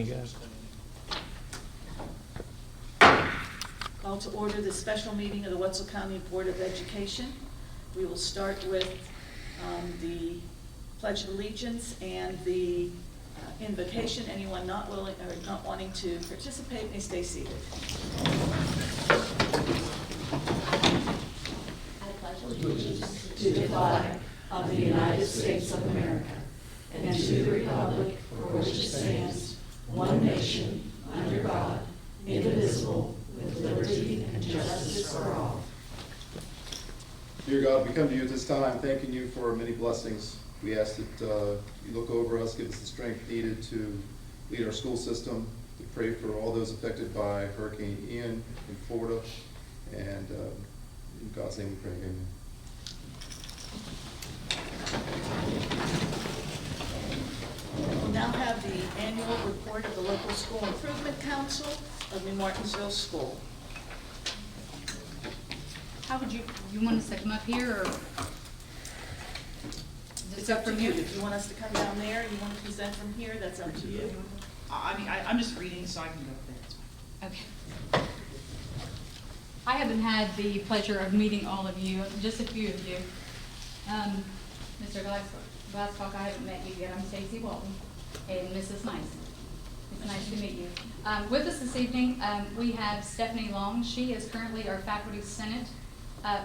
can go. Call to order the special meeting of the Wetzel County Board of Education. We will start with the Pledge of Allegiance and the invocation. Anyone not willing or not wanting to participate may stay seated. I pledge allegiance to the flag of the United States of America and to the republic for which it stands, one nation, under God, indivisible, with liberty and justice for all. Dear God, we come to you at this time thanking you for many blessings. We ask that you look over us, give us the strength needed to lead our school system, to pray for all those affected by Hurricane Ian in Florida. And in God's name we pray, amen. We'll now have the annual report of the Local School Improvement Council of New Martinsville School. How would you want us to come up here, or? It's up to you. If you want us to come down there, you want to present from here, that's up to you. I'm just reading, so I can go up there. Okay. I haven't had the pleasure of meeting all of you, just a few of you. Mr. Glasscock, I haven't met you yet. I'm Stacy Walton, and Mrs. Nice. It's nice to meet you. With us this evening, we have Stephanie Long. She is currently our Faculty Senate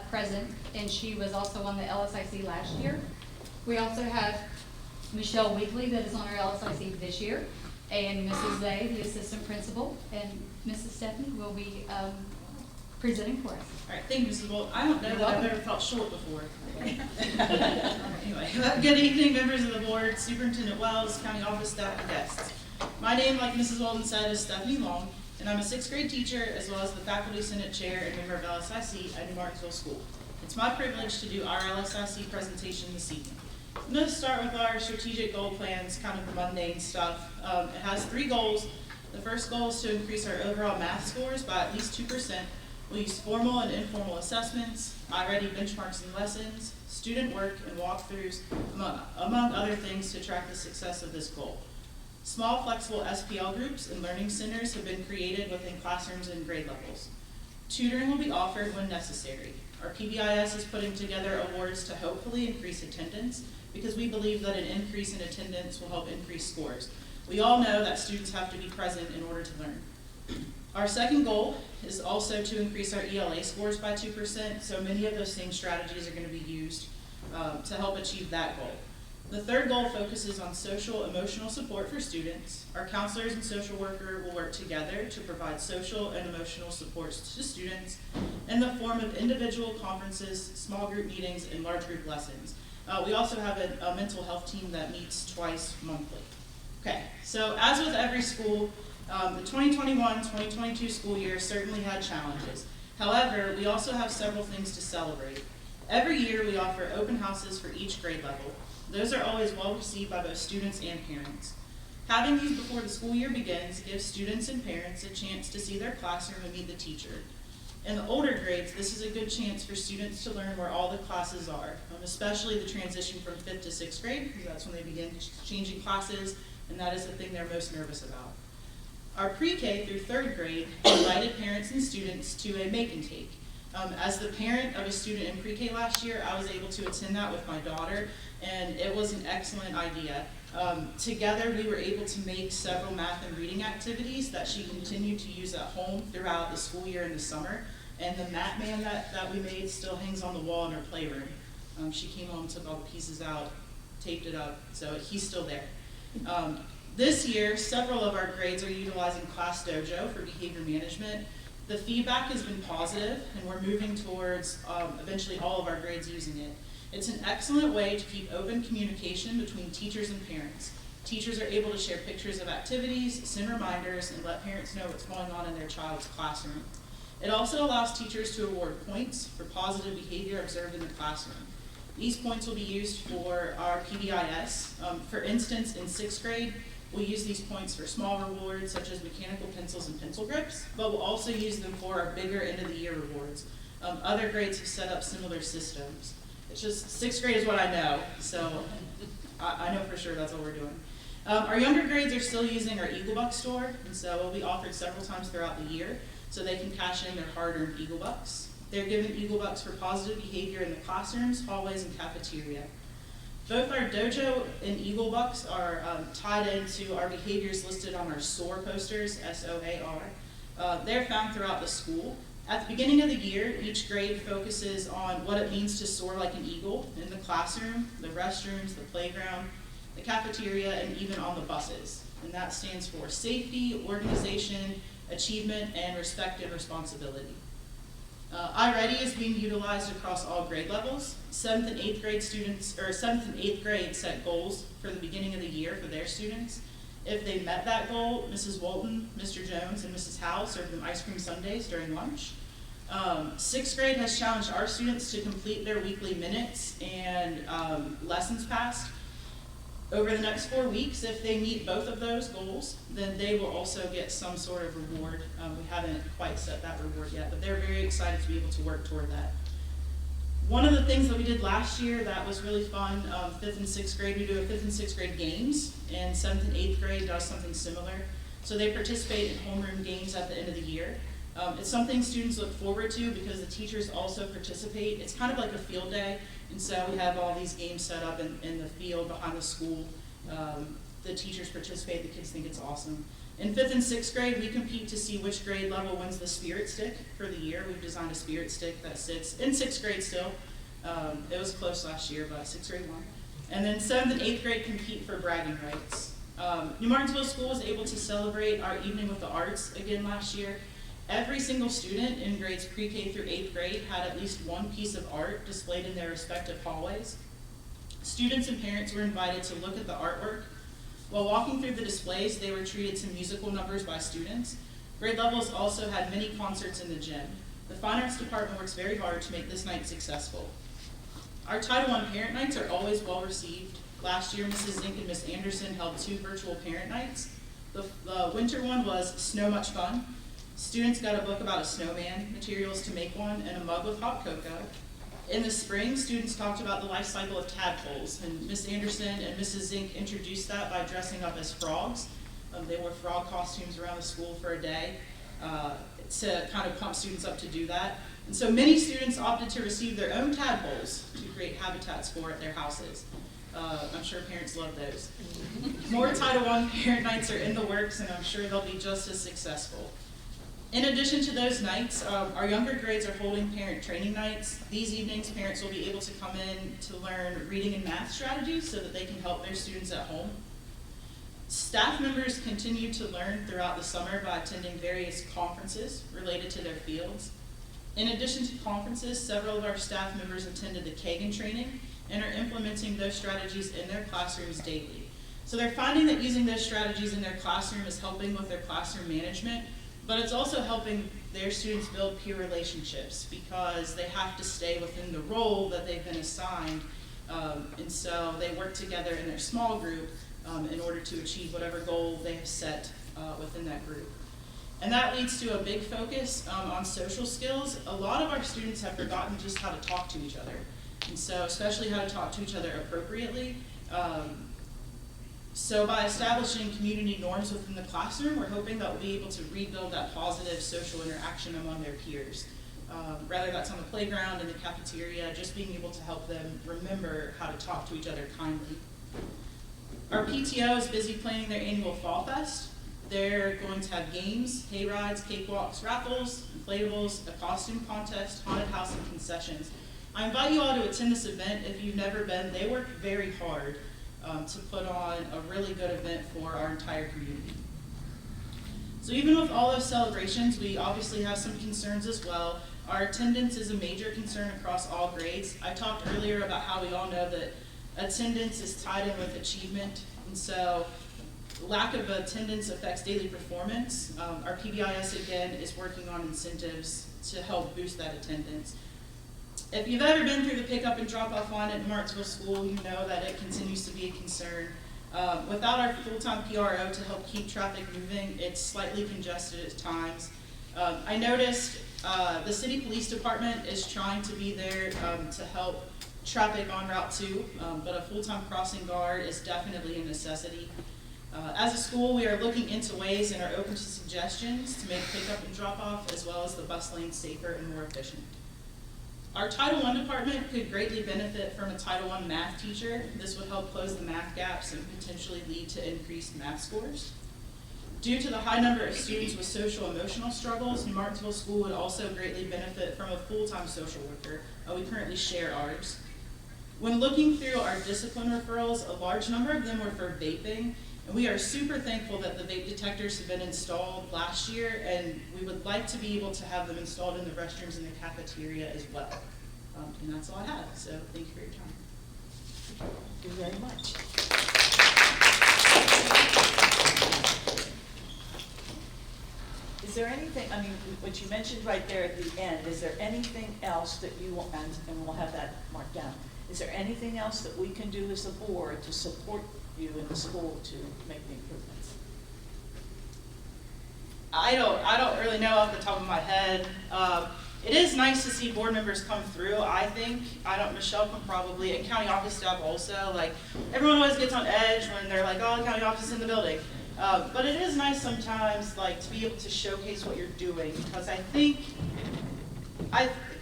president, and she was also on the LSIC last year. We also have Michelle Weekly that is on our LSIC this year, and Mrs. Zay, the assistant principal, and Mrs. Stephanie will be presenting for us. All right, thank you, Mrs. Bolt. I don't know You're that welcome. I've ever felt short before. Anyway, good evening, members of the board, Superintendent Wells, County Office staff, and guests. My name, like Mrs. Walton said, is Stephanie Long, and I'm a 6th grade teacher as well as the Faculty Senate Chair and member of LSIC at New Martinsville School. It's my privilege to do our LSIC presentation this evening. I'm going to start with our strategic goal plans, kind of the mundane stuff. It has 3 goals. The first goal is to increase our overall math scores by at least 2%. We'll use formal and informal assessments, iReady benchmarks and lessons, student work, and walkthroughs, among other things to track the success of this goal. Small, flexible SPL groups and learning centers have been created within classrooms and grade levels. Tutoring will be offered when necessary. Our PBIS is putting together awards to hopefully increase attendance, because we believe that an increase in attendance will help increase scores. We all know that students have to be present in order to learn. Our second goal is also to increase our ELA scores by 2%, so many of those same strategies are going to be used to help achieve that goal. The third goal focuses on social emotional support for students. Our counselors and social worker will work together to provide social and emotional supports to students in the form of individual conferences, small group meetings, and large group lessons. We also have a mental health team that meets twice monthly. Okay, so as with every school, the 2021-2022 school year certainly had challenges. However, we also have several things to celebrate. Every year we offer open houses for each grade level. Those are always well received by both students and parents. Having these before the school year begins gives students and parents a chance to see their classroom and meet the teacher. In the older grades, this is a good chance for students to learn where all the classes are, especially the transition from 5th to 6th grade, because that's when they begin changing classes, and that is the thing they're most nervous about. Our pre-K through 3rd grade invited parents and students to a make and take. As the parent of a student in pre-K last year, I was able to attend that with my daughter, and it was an excellent idea. Together, we were able to make several math and reading activities that she continued to use at home throughout the school year and the summer. And the mat man that we made still hangs on the wall in her playroom. She came home, took all the pieces out, taped it up, so he's still there. This year, several of our grades are utilizing Class Dojo for behavior management. The feedback has been positive, and we're moving towards eventually all of our grades using it. It's an excellent way to keep open communication between teachers and parents. Teachers are able to share pictures of activities, send reminders, and let parents know what's going on in their child's classroom. It also allows teachers to award points for positive behavior observed in the classroom. These points will be used for our PBIS. For instance, in 6th grade, we'll use these points for small rewards such as mechanical pencils and pencil grips, but we'll also use them for our bigger end of the year rewards. Other grades have set up similar systems. It's just 6th grade is what I know, so I know for sure that's what we're doing. Our younger grades are still using our Eagle Buck store, and so it will be offered several times throughout the year so they can cash in their hard-earned Eagle Bucks. They're given Eagle Bucks for positive behavior in the classrooms, hallways, and cafeteria. Both our dojo and Eagle Bucks are tied into our behaviors listed on our SOAR posters, S-O-A-R. They're found throughout the school. At the beginning of the year, each grade focuses on what it means to soar like an eagle in the classroom, the restrooms, the playground, the cafeteria, and even on the buses. And that stands for safety, organization, achievement, and respect and responsibility. iReady is being utilized across all grade levels. 7th and 8th grade students, or 7th and 8th grade set goals for the beginning of the year for their students. If they met that goal, Mrs. Walton, Mr. Jones, and Mrs. Howell served them ice cream sundaes during lunch. 6th grade has challenged our students to complete their weekly minutes and lessons passed. Over the next 4 weeks, if they meet both of those goals, then they will also get some sort of reward. We haven't quite set that reward yet, but they're very excited to be able to work toward that. One of the things that we did last year that was really fun, 5th and 6th grade, we do a 5th and 6th grade games, and 7th and 8th grade does something similar. So they participate in homeroom games at the end of the year. It's something students look forward to because the teachers also participate. It's kind of like a field day, and so we have all these games set up in the field behind the school. The teachers participate, the kids think it's awesome. In 5th and 6th grade, we compete to see which grade level wins the spirit stick for the year. We've designed a spirit stick that sits in 6th grade still. It was close last year, but 6th grade won. And then 7th and 8th grade compete for bragging rights. New Martinsville School was able to celebrate our evening with the arts again last year. Every single student in grades pre-K through 8th grade had at least one piece of art displayed in their respective hallways. Students and parents were invited to look at the artwork. While walking through the displays, they were treated to musical numbers by students. Grade levels also had many concerts in the gym. The Fine Arts Department works very hard to make this night successful. Our Title I parent nights are always well received. Last year, Mrs. Zink and Ms. Anderson held 2 virtual parent nights. The winter one was Snow Much Fun. Students got a book about a snowman, materials to make one, and a mug with hot cocoa. In the spring, students talked about the life cycle of tadpoles, and Ms. Anderson and Mrs. Zink introduced that by dressing up as frogs. They wore frog costumes around the school for a day to kind of pump students up to do that. And so many students opted to receive their own tadpoles to create habitats for at their houses. I'm sure parents love those. More Title I parent nights are in the works, and I'm sure they'll be just as successful. In addition to those nights, our younger grades are holding parent training nights. These evenings, parents will be able to come in to learn reading and math strategies so that they can help their students at home. Staff members continue to learn throughout the summer by attending various conferences related to their fields. In addition to conferences, several of our staff members attended the Kagan training and are implementing those strategies in their classrooms daily. So they're finding that using those strategies in their classroom is helping with their classroom management, but it's also helping their students build peer relationships because they have to stay within the role that they've been assigned. And so they work together in their small group in order to achieve whatever goal they have set within that group. And that leads to a big focus on social skills. A lot of our students have forgotten just how to talk to each other. And so especially how to talk to each other appropriately. So by establishing community norms within the classroom, we're hoping that we'll be able to rebuild that positive social interaction among their peers. Whether that's on the playground, in the cafeteria, just being able to help them remember how to talk to each other kindly. Our PTO is busy planning their annual Fall Fest. They're going to have games, hay rides, cakewalks, raffles, inflatables, a costume contest, haunted house, and concessions. I invite you all to attend this event if you've never been. They work very hard to put on a really good event for our entire community. So even with all those celebrations, we obviously have some concerns as well. Our attendance is a major concern across all grades. I talked earlier about how we all know that attendance is tied in with achievement, and so lack of attendance affects daily performance. Our PBIS, again, is working on incentives to help boost that attendance. If you've ever been through the pickup and drop-off line at Martinsville School, you know that it continues to be a concern. Without our full-time PRO to help keep traffic moving, it's slightly congested at times. I noticed the City Police Department is trying to be there to help traffic on Route 2, but a full-time crossing guard is definitely a necessity. As a school, we are looking into ways and are open to suggestions to make pickup and drop-off as well as the bus lanes safer and more efficient. Our Title I department could greatly benefit from a Title I math teacher. This would help close the math gaps and potentially lead to increased math scores. Due to the high number of students with social emotional struggles, New Martinsville School would also greatly benefit from a full-time social worker. We currently share ours. When looking through our discipline referrals, a large number of them were for vaping, and we are super thankful that the vape detectors have been installed last year, and we would like to be able to have them installed in the restrooms in the cafeteria as well. And that's all I have, so thank you for your time. Thank you very much. Is there anything, I mean, what you mentioned right there at the end, is there anything else that you want, and we'll have that marked down, is there anything else that we can do as a board to support you in the school to make the improvements? I don't really know off the top of my head. It is nice to see board members come through, I think. Michelle can probably, and county office staff also, like, everyone always gets on edge when they're like, oh, the county office is in the building. But it is nice sometimes, like, to be able to showcase what you're doing, because I think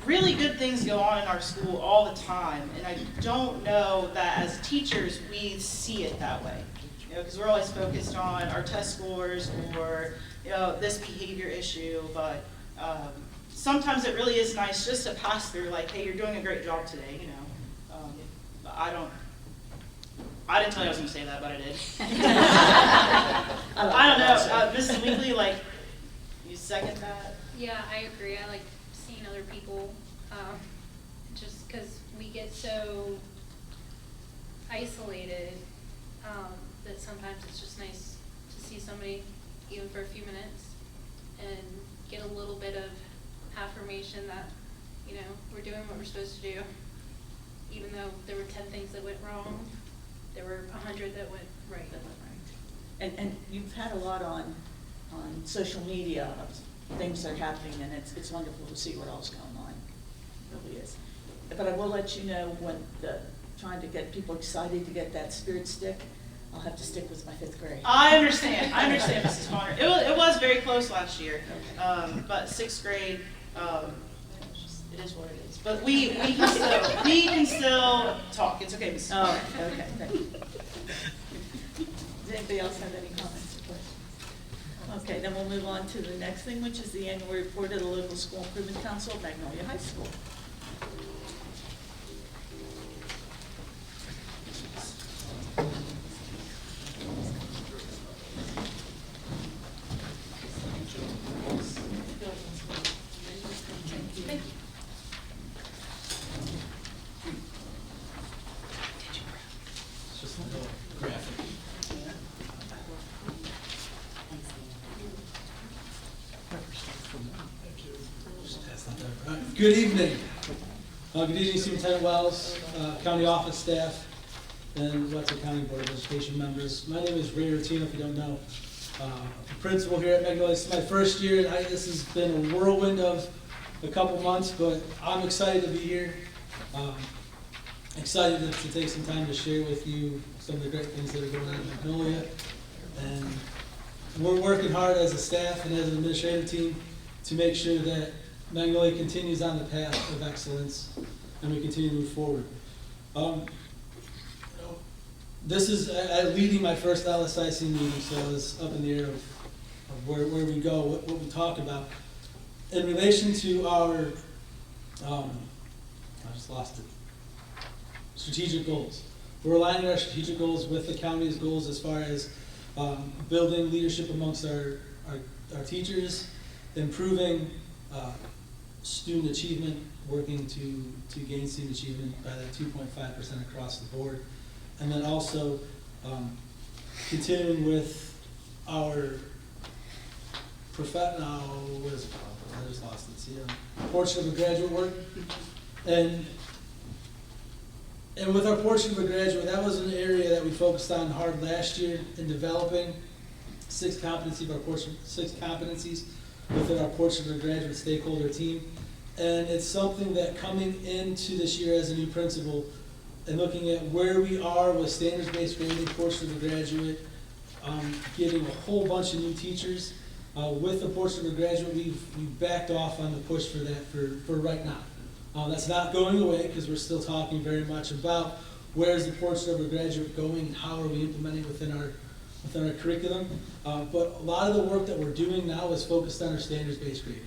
really good things go on in our school all the time, and I don't know that as teachers we see it that way. Because we're always focused on our test scores or this behavior issue, but sometimes it really is nice just to pass through, like, hey, you're doing a great job today, I didn't tell you I was going to say that, but I did. I don't know, Mrs. Weekly, like, you second that? Yeah, I agree. I like seeing other people, just because we get so isolated that sometimes it's just nice to see somebody, even for a few minutes, and get a little bit of affirmation that, we're doing what we're supposed to do. Even though there were 10 things that went wrong, there were 100 that went right. And you've had a lot on social media of things that are happening, and it's wonderful to see what all's going on. It really is. But I will let you know when trying to get people excited to get that spirit stick, I'll have to stick with my 5th grade. I understand, Mrs. Bonner. It was very close last year, but 6th grade, it is what it is. But we can still talk. It's okay, Mrs. Bonner. Oh, okay, thank you. Does anybody else have any comments or questions? Okay, then we'll move on to the next thing, which is the annual report of the Local School Improvement Council of Magnolia High School. Good evening. Good evening, Superintendent Wells, county office staff, and Wetzel County Board of Education members. My name is Ray Rotino, if you don't know. I'm principal here at Magnolia. This is my first year, and this has been a whirlwind of a couple months, but I'm excited to be here. Excited to take some time to share with you some of the great things that are going on in Magnolia. And we're working hard as a staff and as an administrative team to make sure that Magnolia continues on the path of excellence and we continue to move forward. This is leading my first LSIC meeting, so it's up in the air of where we go, what we talk about. In relation to our, I just lost it, strategic goals. We're aligning our strategic goals with the county's goals as far as building leadership amongst our teachers, improving student achievement, working to gain student achievement by that 2.5% across the board, and then also continuing with our I just lost it. See, portion of a graduate work, and with our portion of a graduate, that was an area that we focused on hard last year in developing 6 competencies within our portion of a graduate stakeholder team. And it's something that coming into this year as a new principal and looking at where we are with standards-based grading, portion of a graduate, getting a whole bunch of new teachers. With the portrait of a graduate, we've backed off on the push for that for right now. That's not going away because we're still talking very much about where's the portrait of a graduate going and how are we implementing within our curriculum. But a lot of the work that we're doing now is focused on our standards-based grading.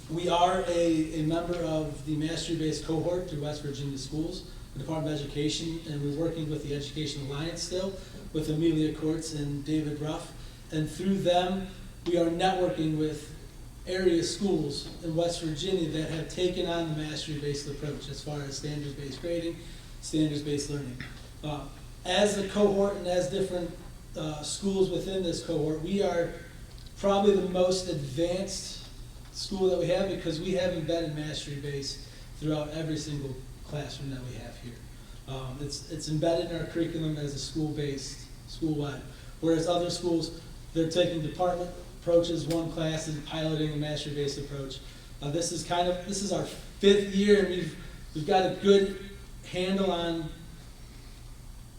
We are a member of the mastery-based cohort through West Virginia Schools, the Department of Education, and we're working with the Education Alliance still, with Amelia Courts and David Ruff. And through them, we are networking with area schools in West Virginia that have taken on the mastery-based approach as far as standards-based grading, standards-based learning. As a cohort and as different schools within this cohort, we are probably the most advanced school that we have because we have embedded mastery-based throughout every single classroom that we have here. It's embedded in our curriculum as a school-based, school-wide. Whereas other schools, they're taking department approaches, one class, and piloting a mastery-based approach. This is our 5th year, and we've got a good handle on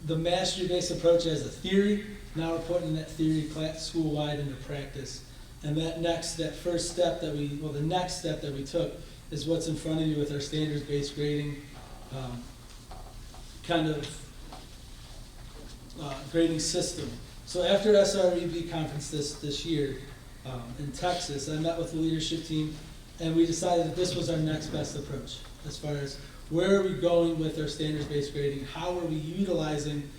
the mastery-based approach as a theory. Now we're putting that theory school-wide into practice. And the next step that we took is what's in front of you with our standards-based grading grading system. So after SREB conference this year in Texas, I met with the leadership team, and we decided that this was our next best approach as far as where are we going with our standards-based grading, how are we utilizing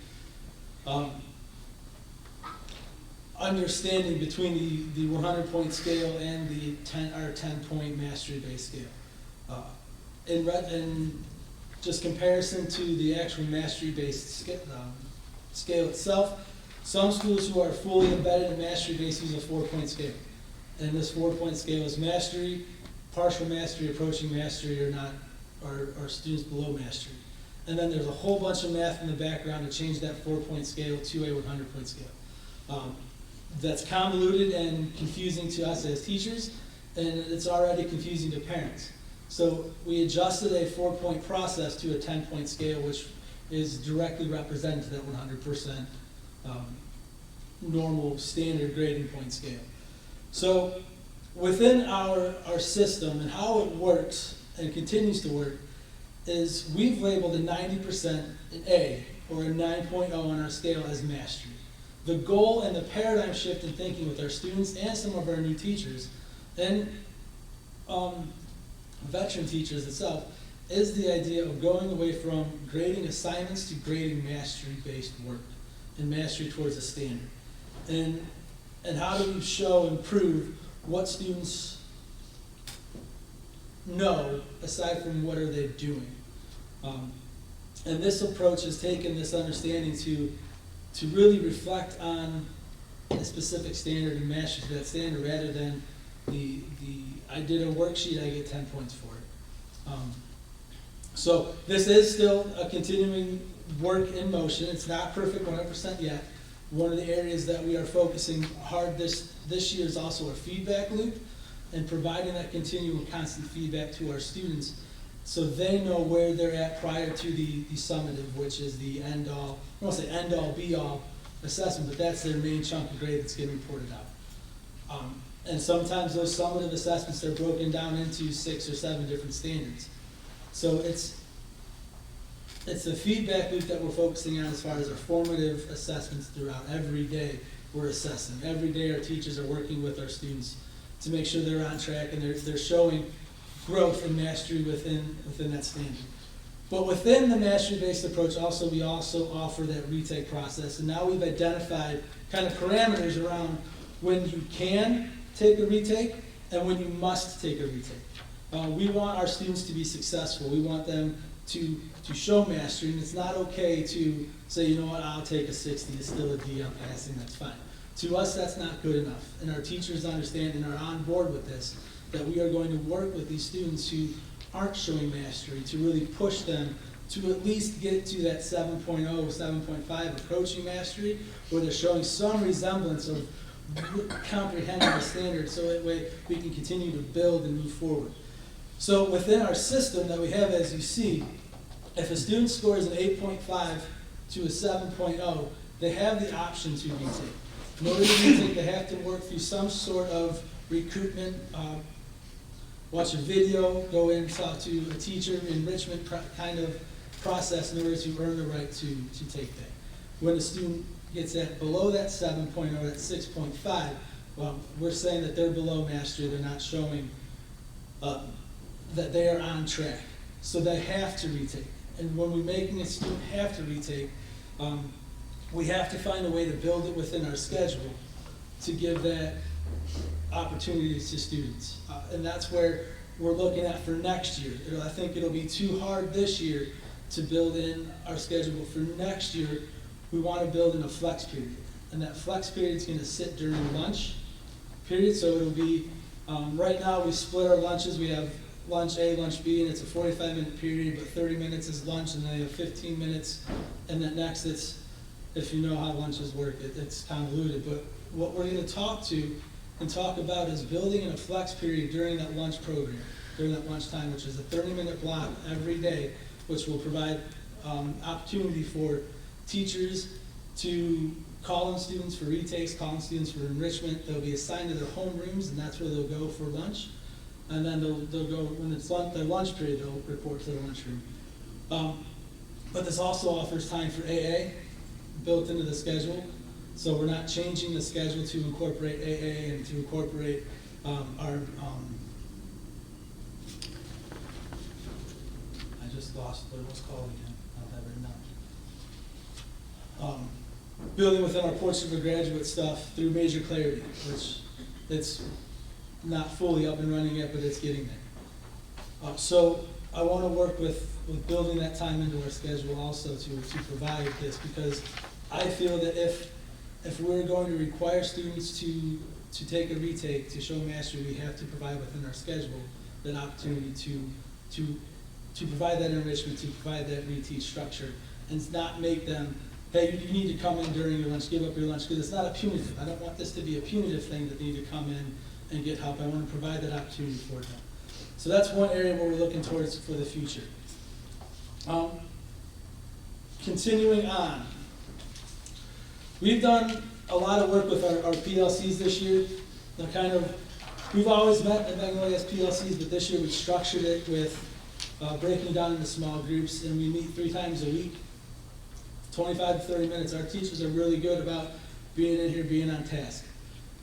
understanding between the 100-point scale and our 10-point mastery-based scale. In just comparison to the actual mastery-based scale itself, some schools who are fully embedded in mastery-based use a 4-point scale. And this 4-point scale is mastery, partial mastery, approaching mastery, or not, or students below mastery. And then there's a whole bunch of math in the background to change that 4-point scale to a 100-point scale. That's convoluted and confusing to us as teachers, and it's already confusing to parents. So we adjusted a 4-point process to a 10-point scale, which is directly represented to that 100% normal standard grading point scale. So within our system and how it works and continues to work is we've labeled a 90% an A or a 9.0 on our scale as mastery. The goal and the paradigm shift in thinking with our students and some of our new teachers and veteran teachers itself is the idea of going away from grading assignments to grading mastery-based work and mastery towards a standard. And how do we show and prove what students know aside from what are they doing? And this approach has taken this understanding to really reflect on a specific standard and mastery to that standard rather than I did a worksheet, I get 10 points for it. So this is still a continuing work in motion. It's not perfect 100% yet. One of the areas that we are focusing hard this year is also a feedback loop and providing that continual constant feedback to our students so they know where they're at prior to the summative, which is the end-all, I won't say end-all, be-all assessment, but that's their main chunk of grade that's getting reported out. And sometimes those summative assessments are broken down into 6 or 7 different standards. So it's a feedback loop that we're focusing on as far as our formative assessments throughout. Every day we're assessing. Every day our teachers are working with our students to make sure they're on track and they're showing growth and mastery within that standard. But within the mastery-based approach we also offer that retake process. And now we've identified kind of parameters around when you can take a retake and when you must take a retake. We want our students to be successful. We want them to show mastery, and it's not okay to say, you know what, I'll take a 60, it's still a D, I'm passing, that's fine. To us, that's not good enough, and our teachers understand and are on board with this, that we are going to work with these students who aren't showing mastery to really push them to at least get to that 7.0, 7.5 approaching mastery, where they're showing some resemblance of comprehending the standard so that way we can continue to build and move forward. So within our system that we have, as you see, if a student scores an 8.5 to a 7.0, they have the option to retake. In order to retake, they have to work through some sort of recruitment, watch a video, go in, talk to a teacher, enrichment kind of process in order to earn the right to take that. When a student gets below that 7.0 or that 6.5, well, we're saying that they're below mastery, they're not showing that they are on track. So they have to retake. And when we're making a student have to retake, we have to find a way to build it within our schedule to give that opportunity to students. And that's where we're looking at for next year. I think it'll be too hard this year to build in our schedule. For next year, we want to build in a flex period. And that flex period is going to sit during lunch period. So it'll be, right now we split our lunches. We have lunch A, lunch B, and it's a 45-minute period, but 30 minutes is lunch, and then they have 15 minutes. And then next it's, if you know how lunches work, it's convoluted. But what we're going to talk about is building in a flex period during that lunch program, during that lunchtime, which is a 30-minute block every day, which will provide opportunity for teachers to call in students for retakes, call in students for enrichment. They'll be assigned to their homerooms, and that's where they'll go for lunch. And then they'll go, when it's their lunch period, they'll report to the lunchroom. But this also offers time for AA built into the schedule. So we're not changing the schedule to incorporate AA and to incorporate our, I just lost what it was called again. I don't have it written down. Building within our portion of graduate stuff through major clarity, which it's not fully up and running yet, but it's getting there. So I want to work with building that time into our schedule also to provide this, because I feel that if we're going to require students to take a retake, to show mastery, we have to provide within our schedule that opportunity to provide that enrichment, to provide that reteach structure, and not make them, hey, you need to come in during your lunch, give up your lunch, because it's not a punitive. I don't want this to be a punitive thing that they need to come in and get help. I want to provide that opportunity for them. So that's one area where we're looking towards for the future. Continuing on, we've done a lot of work with our PLCs this year. We've always met at Magnolia as PLCs, but this year we structured it with breaking down into small groups, and we meet 3 times a week, 25 to 30 minutes. Our teachers are really good about being in here, being on task,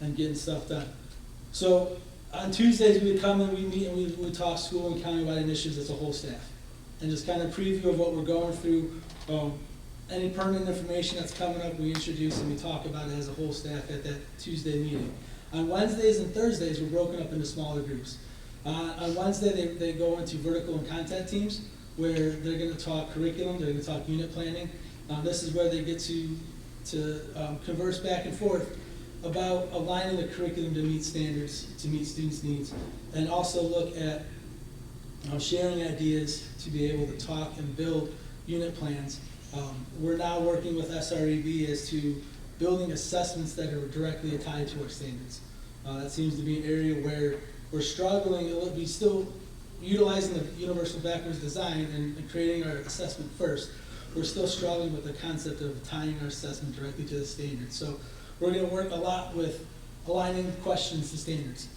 and getting stuff done. So on Tuesdays, we would come in, we meet, and we would talk school and countywide initiatives as a whole staff, and just kind of preview of what we're going through. Any permanent information that's coming up, we introduce and we talk about it as a whole staff at that Tuesday meeting. On Wednesdays and Thursdays, we're broken up into smaller groups. On Wednesday, they go into vertical and content teams, where they're going to talk curriculum, they're going to talk unit planning. This is where they get to converse back and forth about aligning the curriculum to meet standards, to meet students' needs, and also look at sharing ideas to be able to talk and build unit plans. We're now working with SREB as to building assessments that are directly tied to our standards. That seems to be an area where we're struggling. We're still utilizing the universal backwards design and creating our assessment first. We're still struggling with the concept of tying our assessment directly to the standards. So we're going to work a lot with aligning questions to standards.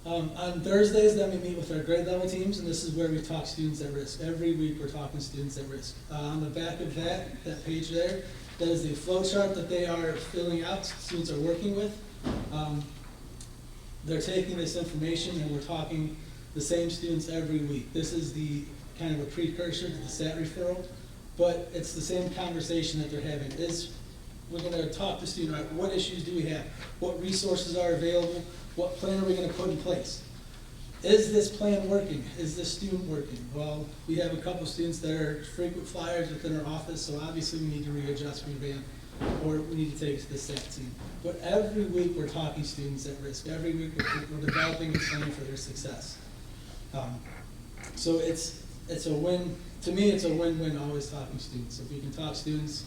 On Thursdays, then we meet with our grade level teams, and this is where we talk students at risk. Every week we're talking students at risk. On the back of that page there, that is the flow chart that they are filling out, students are working with. They're taking this information and we're talking the same students every week. This is the kind of a precursor to the SAT referral, but it's the same conversation that they're having. We're going to talk to students, right, what issues do we have? What resources are available? What plan are we going to put in place? Is this plan working? Is this student working? Well, we have a couple students that are frequent flyers within our office, so obviously we need to readjust, revamp, or we need to take it to the SAT team. But every week we're talking students at risk. Every week we're developing a plan for their success. So it's a win. To me, it's a win-win always talking students. If we can talk students,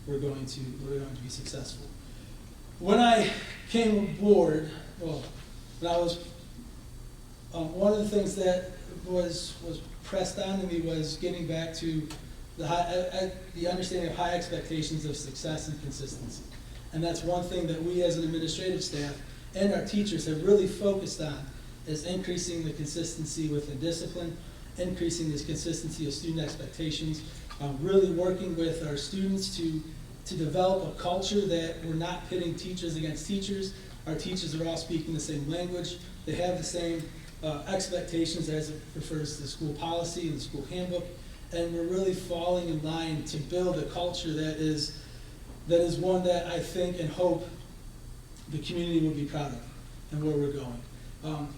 we're going to be successful. When I came aboard, well, when I was one of the things that was pressed on to me was getting back to the understanding of high expectations of success and consistency. And that's one thing that we as an administrative staff and our teachers have really focused on, is increasing the consistency within discipline, increasing this consistency of student expectations, really working with our students to develop a culture that we're not pitting teachers against teachers. Our teachers are all speaking the same language. They have the same expectations as it refers to the school policy and the school handbook. And we're really falling in line to build a culture that is one that I think and hope the community will be proud of and where we're going.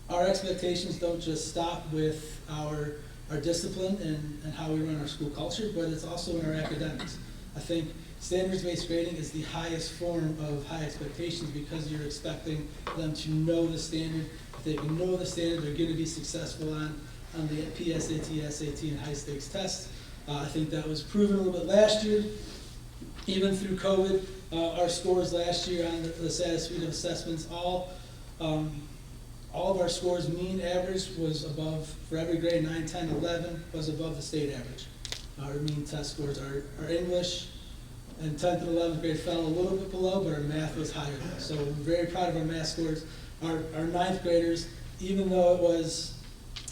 Our expectations don't just stop with our discipline and how we run our school culture, but it's also in our academics. I think standards-based grading is the highest form of high expectations because you're expecting them to know the standard. If they can know the standard, they're going to be successful on the PSAT, SAT, and high-stakes tests. I think that was proven a little bit last year. Even through COVID, our scores last year on the SATA suite of assessments, all of our scores, mean average was above, for every grade, 9, 10, 11, was above the state average. Our mean test scores, our English and 10th and 11th grade fell a little bit below, but our math was higher. So we're very proud of our math scores. Our 9th graders, even though it was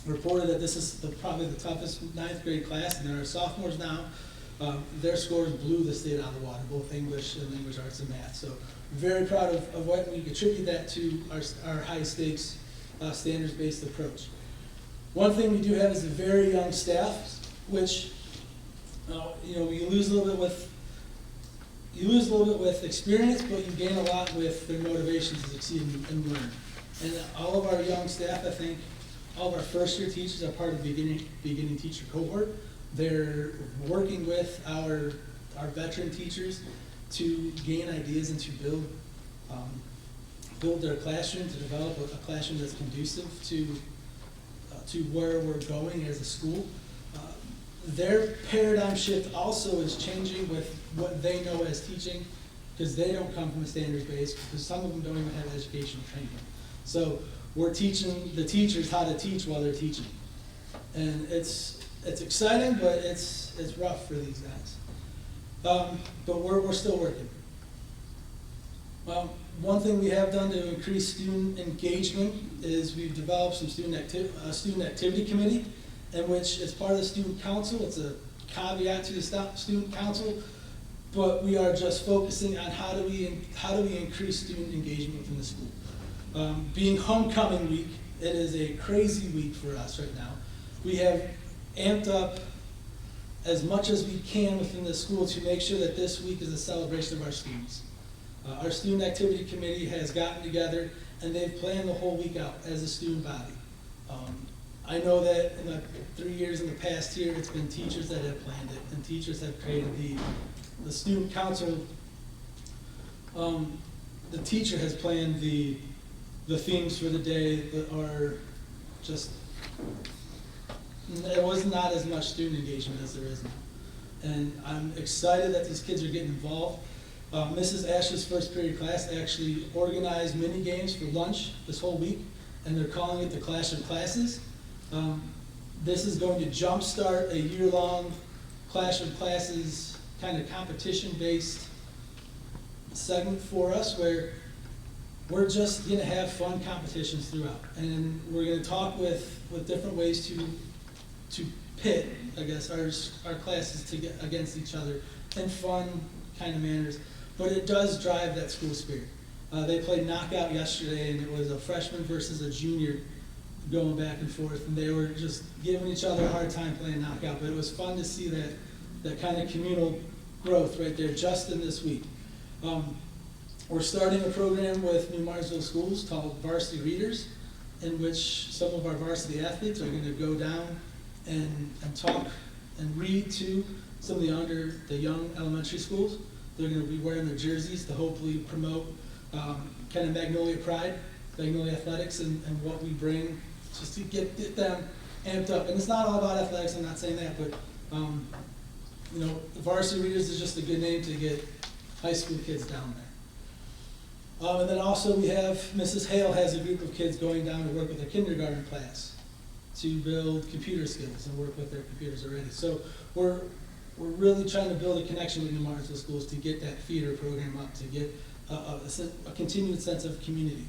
reported that this is probably the toughest 9th grade class, and they're sophomores now, their scores blew the state out of the water, both English and language arts and math. So very proud of what we contribute that to our high stakes standards-based approach. One thing we do have is a very young staff, which you lose a little bit with experience, but you gain a lot with their motivation to succeed and learn. And all of our young staff, I think, all of our first-year teachers are part of the beginning teacher cohort. They're working with our veteran teachers to gain ideas and to build their classroom, to develop a classroom that's conducive to where we're going as a school. Their paradigm shift also is changing with what they know as teaching, because they don't come from a standards base, because some of them don't even have educational training. So we're teaching the teachers how to teach while they're teaching. And it's exciting, but it's rough for these guys. But we're still working. One thing we have done to increase student engagement is we've developed some student activity committee, in which it's part of the student council. It's a caveat to the student council, but we are just focusing on how do we increase student engagement within the school. Being homecoming week, it is a crazy week for us right now. We have amped up as much as we can within the school to make sure that this week is a celebration of our students. Our student activity committee has gotten together and they've planned the whole week out as a student body. I know that in the 3 years in the past here, it's been teachers that have planned it, and teachers have created the student council. The teacher has planned the themes for the day that are just, there was not as much student engagement as there is now. And I'm excited that these kids are getting involved. Mrs. Ash's first period class actually organized mini games for lunch this whole week, and they're calling it the Clash of Classes. This is going to jumpstart a year-long Clash of Classes kind of competition-based segment for us, where we're just going to have fun competitions throughout, and we're going to talk with different ways to pit, I guess, our classes against each other in fun kind of manners. But it does drive that school spirit. They played knockout yesterday, and it was a freshman versus a junior going back and forth, and they were just giving each other a hard time playing knockout. But it was fun to see that kind of communal growth right there just in this week. We're starting a program with New Martinsville Schools called Varsity Readers, in which some of our varsity athletes are going to go down and talk and read to some of the young elementary schools. They're going to be wearing their jerseys to hopefully promote kind of Magnolia Pride, Magnolia Athletics, and what we bring, just to get them amped up. And it's not all about athletics, I'm not saying that, but Varsity Readers is just a good name to get high school kids down there. And then also we have, Mrs. Hale has a group of kids going down to work with a kindergarten class to build computer skills and work with their computers already. So we're we're really trying to build a connection with New Martinsville schools to get that feeder program up, to get a continued sense of community.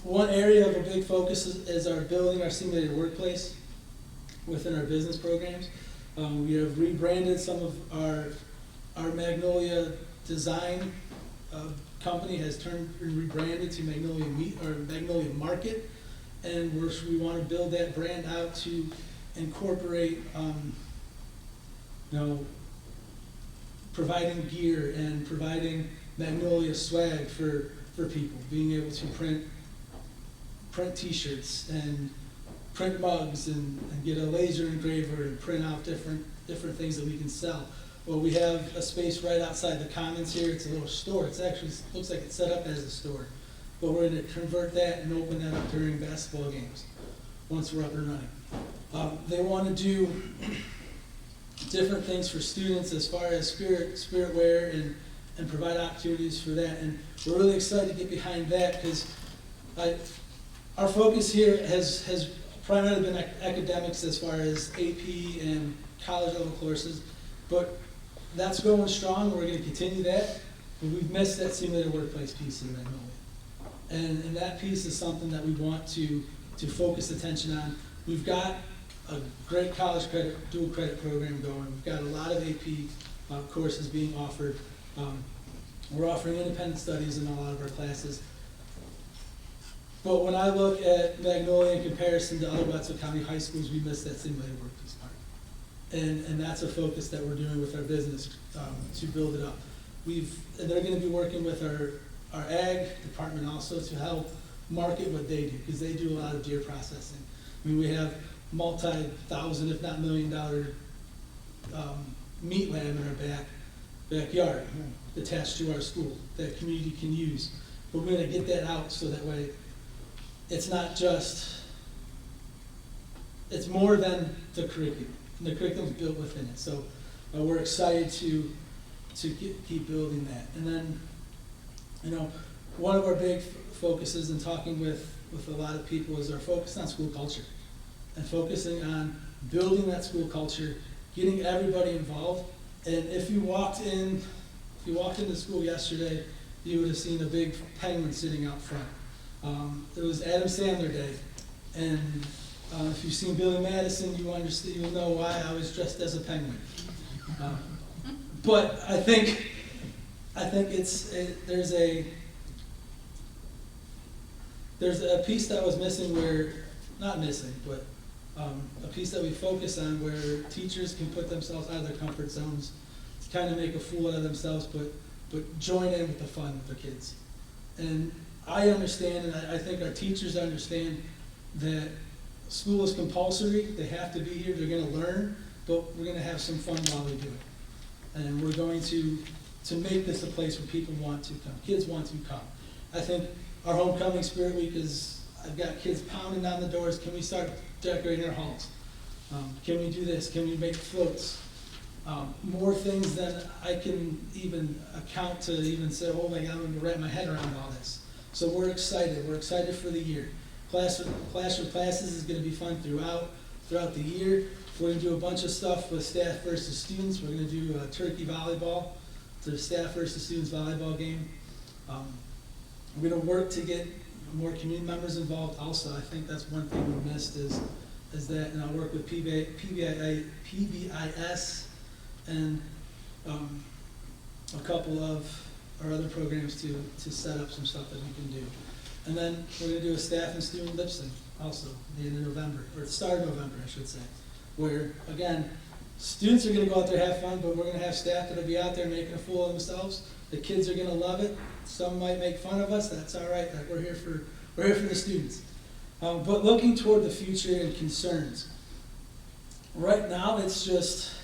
One area of a big focus is our building our simulated workplace within our business programs. We have rebranded some of our Magnolia design company has turned and rebranded to Magnolia Market, and we want to build that brand out to incorporate, providing gear and providing Magnolia swag for people, being able to print T-shirts and print mugs and get a laser engraver and print out different things that we can sell. Well, we have a space right outside the Commons here. It's a little store. It's actually looks like it's set up as a store, but we're going to convert that and open that up during basketball games once we're up and running. They want to do different things for students as far as spirit wear and provide opportunities for that, and we're really excited to get behind that because our focus here has primarily been academics as far as AP and college level courses, but that's going strong. We're going to continue that, and we've missed that simulated workplace piece in Magnolia, and that piece is something that we want to focus attention on. We've got a great college credit, dual credit program going. We've got a lot of AP courses being offered. We're offering independent studies in a lot of our classes. But when I look at Magnolia in comparison to other Wetzel County high schools, we miss that simulated workplace part. And that's a focus that we're doing with our business to build it up. And they're going to be working with our ag department also to help market what they do, because they do a lot of deer processing. I mean, we have multi-thousand, if not $1 million meat lamb in our backyard attached to our school that community can use. But we're going to get that out so that way it's not just, it's more than the curriculum. The curriculum's built within it. So we're excited to keep building that. And then, one of our big focuses in talking with a lot of people is our focus on school culture and focusing on building that school culture, getting everybody involved. And if you walked into school yesterday, you would have seen a big penguin sitting out front. It was Adam Sandler Day, and if you've seen Billy Madison, you'll know why I was dressed as a penguin. But I think there's a piece that was missing not missing, but a piece that we focus on where teachers can put themselves out of their comfort zones, to kind of make a fool out of themselves, but join in with the fun with the kids. And I understand, and I think our teachers understand that school is compulsory. They have to be here. They're going to learn, but we're going to have some fun while we do it. And we're going to make this a place where people want to come, kids want to come. I think our homecoming spirit week I've got kids pounding down the doors. Can we start decorating our halls? Can we do this? Can we make floats? More things than I can even account to even say, oh my God, I'm going to wrap my head around all this. So we're excited. We're excited for the year. Class with classes is going to be fun throughout the year. We're going to do a bunch of stuff with staff versus students. We're going to do a turkey volleyball, the staff versus students volleyball game. We're going to work to get more community members involved also. I think that's one thing we missed is that, and I'll work with PBIS and a couple of our other programs to set up some stuff that we can do. And then we're going to do a staff and student lip sync also at the end of November, or at the start of November, I should say, where, again, students are going to go out there and have fun, but we're going to have staff that will be out there making a fool of themselves. The kids are going to love it. Some might make fun of us. That's all right. We're here for the students. But looking toward the future and concerns, right now it's just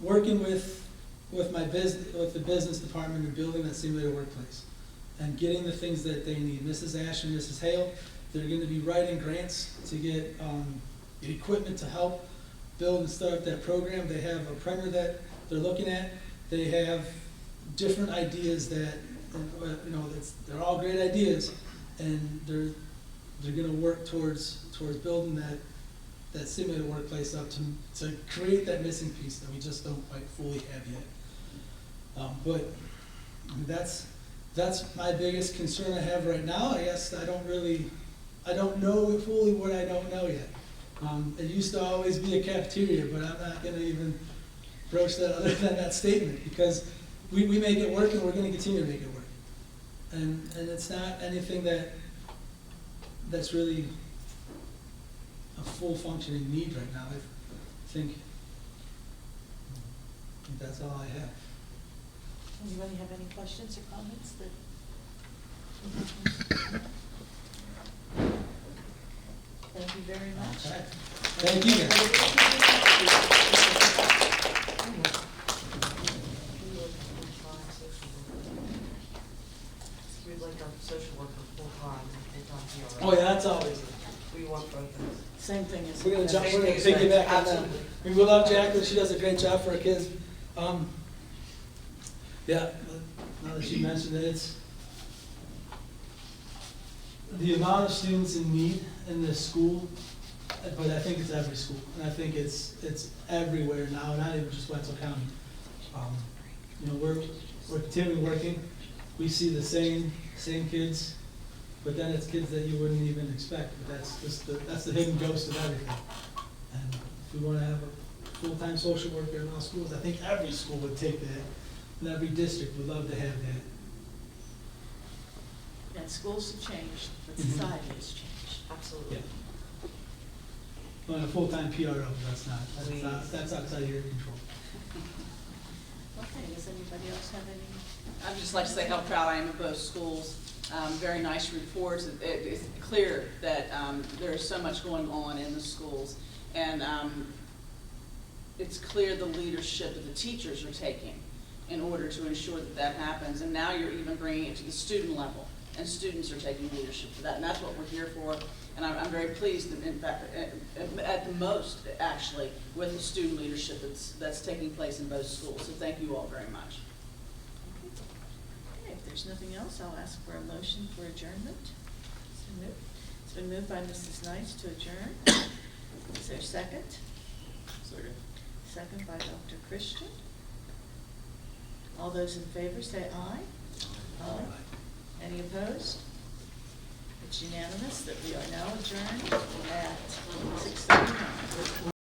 working with the business department and building that simulated workplace and getting the things that they need. Mrs. Ash and Mrs. Hale, they're going to be writing grants to get equipment to help build and start up that program. They have a printer that they're looking at. They have different ideas that, they're all great ideas, and they're going to work towards building that simulated workplace up to create that missing piece that we just don't quite fully have yet. But I mean, that's my biggest concern I have right now. I guess I don't know fully what I don't know yet. It used to always be a cafeteria, but I'm not gonna even broach that other than that statement, because we make it work and we're gonna continue to make it work. And it's not anything that's really a full functioning need right now. I think that's all I have. Anybody have any questions or comments that? Thank you very much. Okay. Thank you guys. We'd like our social worker full-time and full-time PRO. Oh yeah, that's always it. We want both of those. Same thing as. We're gonna piggyback on that. Absolutely. I mean, we love Jacqueline, she does a great job for our kids. Yeah, now that you mentioned it, it's the amount of students in need in this school, but I think it's every school, and I think it's everywhere now, not even just Wenzel County. You know, we're continuing working, we see the same kids, but then it's kids that you wouldn't even expect, but that's just that's the hidden ghost of everything. And if we wanna have a full-time social worker in all schools, I think every school would take that, and every district would love to have that. And schools have changed, but Mhm. society has changed. Absolutely. Yeah. Well, and a full-time PRO, that's outside of your control. Okay, does anybody else have any? I'd just like to say how proud I am of both schools. Very nice reports. It's clear that there is so much going on in the schools. And it's clear the leadership that the teachers are taking in order to ensure that that happens. And now you're even bringing it to the student level, and students are taking leadership for that. And that's what we're here for. And I'm very pleased, in fact, at the most, actually, with the student leadership that's taking place in both schools. So thank you all very much. Okay, if there's nothing else, I'll ask for a motion for adjournment. It's been moved by Mrs. Nice to adjourn. Is there a second? Second. Second by Dr. Christian. All those in favor say aye. Aye. Any opposed? It's unanimous that we are now adjourned at 6:39.